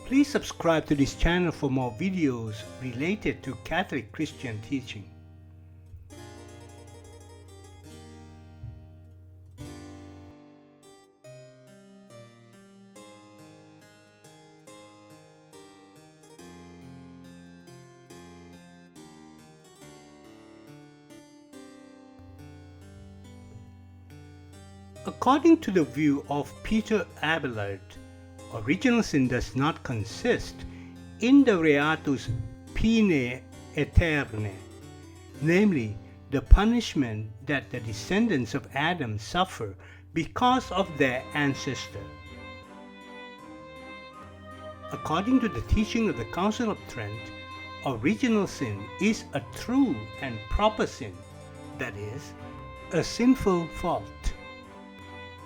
Please subscribe to this channel for more videos related to Catholic Christian teaching. According to the view of Peter Abelard, original sin does not consist in the reatus poenae aeternae, namely the punishment that the descendants of Adam suffer because of their ancestor. According to the teaching of the Council of Trent, original sin is a true and proper sin, that is, a sinful fault.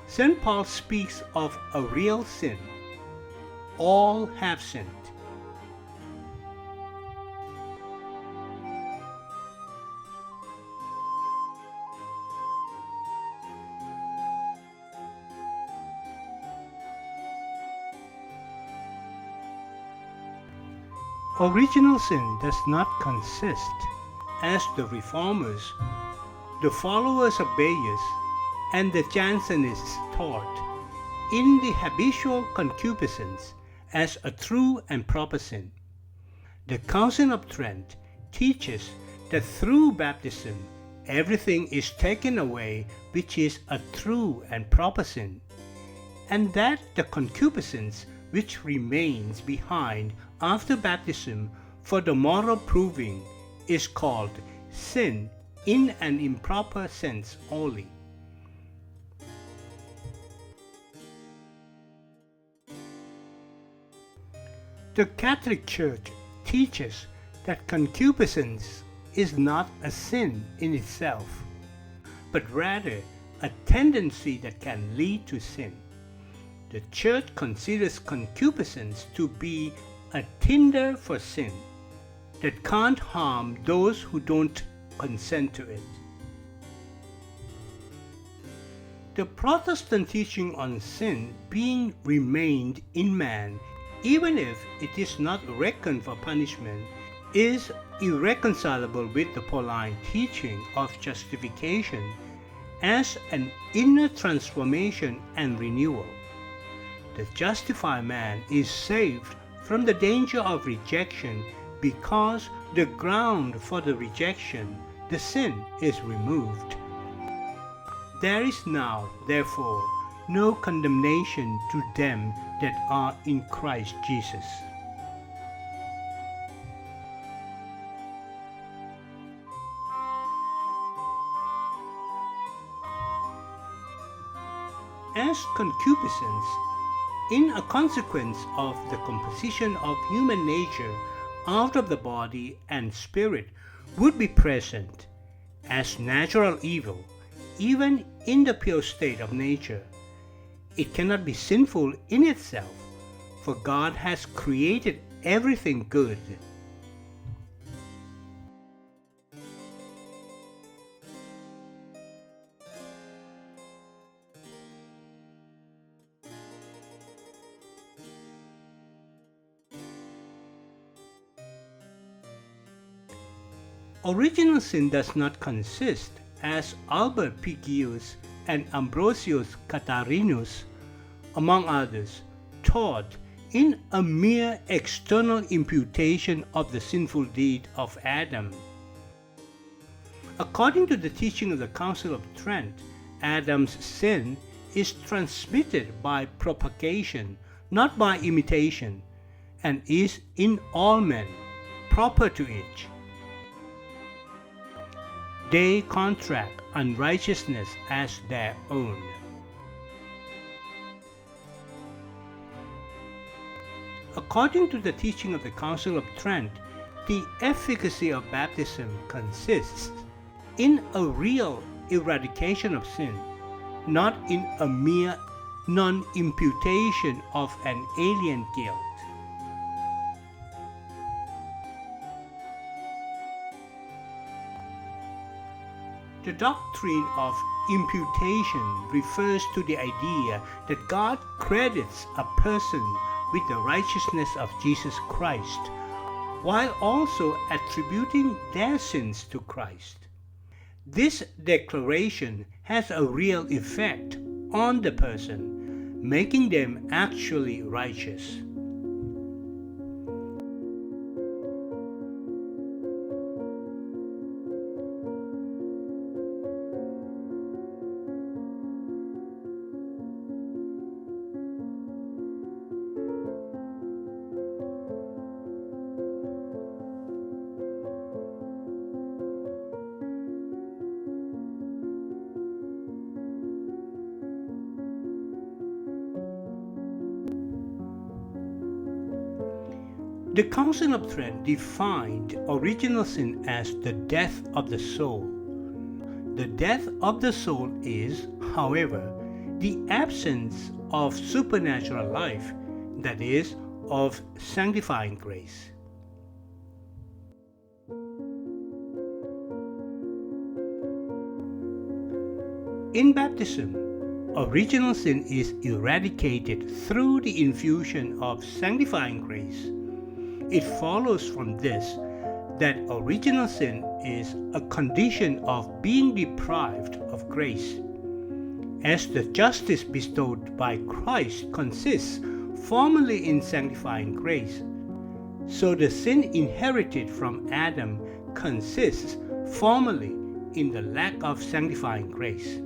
St. Paul speaks of a real sin. All have sinned. Original sin does not consist, as the Reformers, the followers of Bayes, and the Jansenists taught, in the habitual concupiscence as a true and proper sin. The Council of Trent teaches that through baptism everything is taken away which is a true and proper sin, and that the concupiscence which remains behind after baptism for the moral proving is called sin in an improper sense only. The Catholic Church teaches that concupiscence is not a sin in itself, but rather a tendency that can lead to sin. The Church considers concupiscence to be a tinder for sin that can't harm those who don't consent to it. The Protestant teaching on sin being remained in man even if it is not reckoned for punishment, is irreconcilable with the Pauline teaching of justification as an inner transformation and renewal. The justified man is saved from the danger of rejection because the ground for the rejection, the sin, is removed. There is now, therefore, no condemnation to them that are in Christ Jesus. As concupiscence, in a consequence of the composition of human nature out of the body and spirit, would be present as natural evil, even in the pure state of nature, it cannot be sinful in itself, for God has created everything good. Original sin does not consist, as Albert Pigius and Ambrosius Catharinus, among others, taught, in a mere external imputation of the sinful deed of Adam. According to the teaching of the Council of Trent, Adam's sin is transmitted by propagation, not by imitation, and is in all men, proper to each. They contract unrighteousness as their own. According to the teaching of the Council of Trent, the efficacy of baptism consists in a real eradication of sin, not in a mere non-imputation of an alien guilt. The doctrine of imputation refers to the idea that God credits a person with the righteousness of Jesus Christ, while also attributing their sins to Christ. This declaration has a real effect on the person, making them actually righteous. The Council of Trent defined original sin as the death of the soul. The death of the soul is, however, the absence of supernatural life, that is, of sanctifying grace. In baptism, original sin is eradicated through the infusion of sanctifying grace. It follows from this that original sin is a condition of being deprived of grace. As the justice bestowed by Christ consists formally in sanctifying grace, so the sin inherited from Adam consists formally in the lack of sanctifying grace.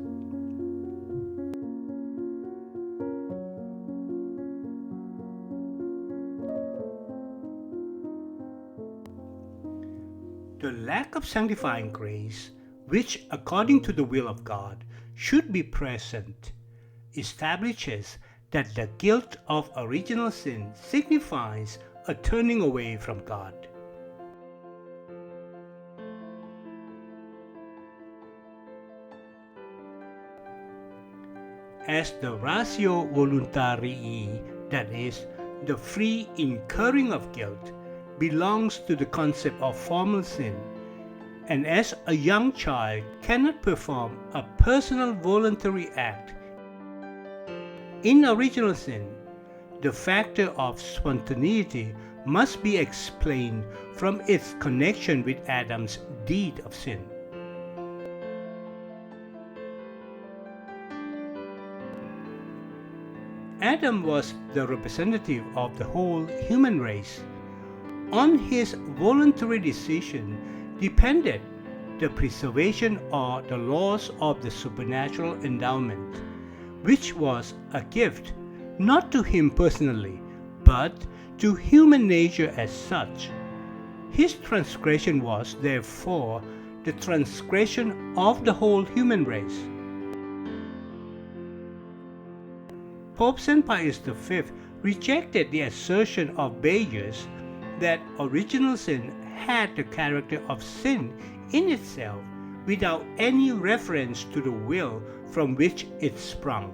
The lack of sanctifying grace, which according to the will of God should be present, establishes that the guilt of original sin signifies a turning away from God. As the ratio voluntarii, that is, the free incurring of guilt, belongs to the concept of formal sin, and as a young child cannot perform a personal voluntary act, in original sin, the factor of spontaneity must be explained from its connection with Adam's deed of sin. Adam was the representative of the whole human race. On his voluntary decision depended the preservation or the loss of the supernatural endowment, which was a gift not to him personally, but to human nature as such. His transgression was, therefore, the transgression of the whole human race. Pope St. Pius V rejected the assertion of Bayes that original sin had the character of sin in itself without any reference to the will from which it sprung.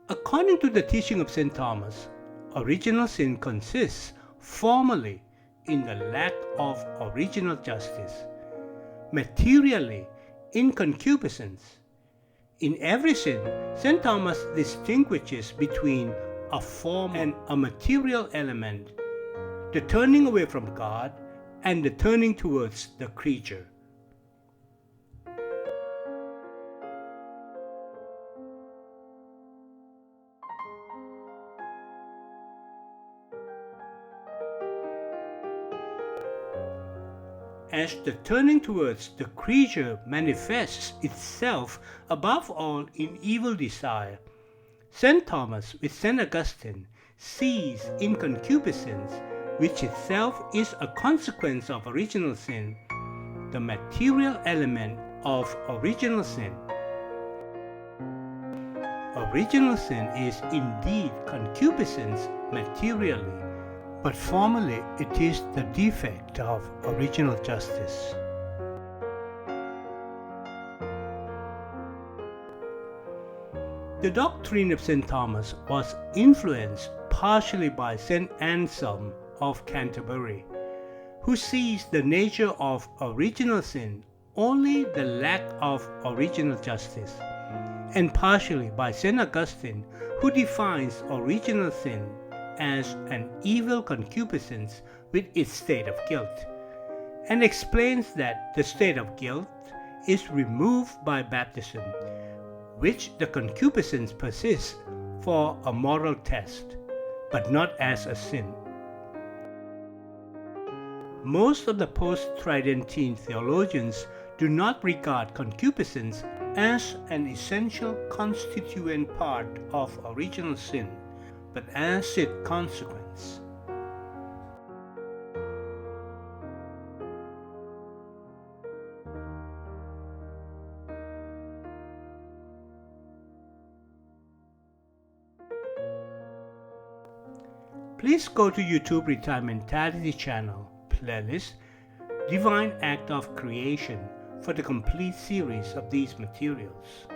According to the teaching of St. Thomas, original sin consists formally in the lack of original justice, materially in concupiscence. In every sin, St. Thomas distinguishes between a form and a material element, the turning away from God and the turning towards the creature. As the turning towards the creature manifests itself above all in evil desire, St. Thomas with St. Augustine sees in concupiscence, which itself is a consequence of original sin, the material element of original sin. Original sin is indeed concupiscence materially, but formally it is the defect of original justice. The doctrine of St. Thomas was influenced partially by St. Anselm of Canterbury, who sees the nature of original sin only the lack of original justice, and partially by St. Augustine, who defines original sin as an evil concupiscence with its state of guilt, and explains that the state of guilt is removed by baptism, which the concupiscence persists for a moral test, but not as a sin. Most of the post-Tridentine theologians do not regard concupiscence as an essential constituent part of original sin, but as its consequence. Please go to YouTube Retirement channel, playlist, Divine Act of Creation for the complete series of these materials.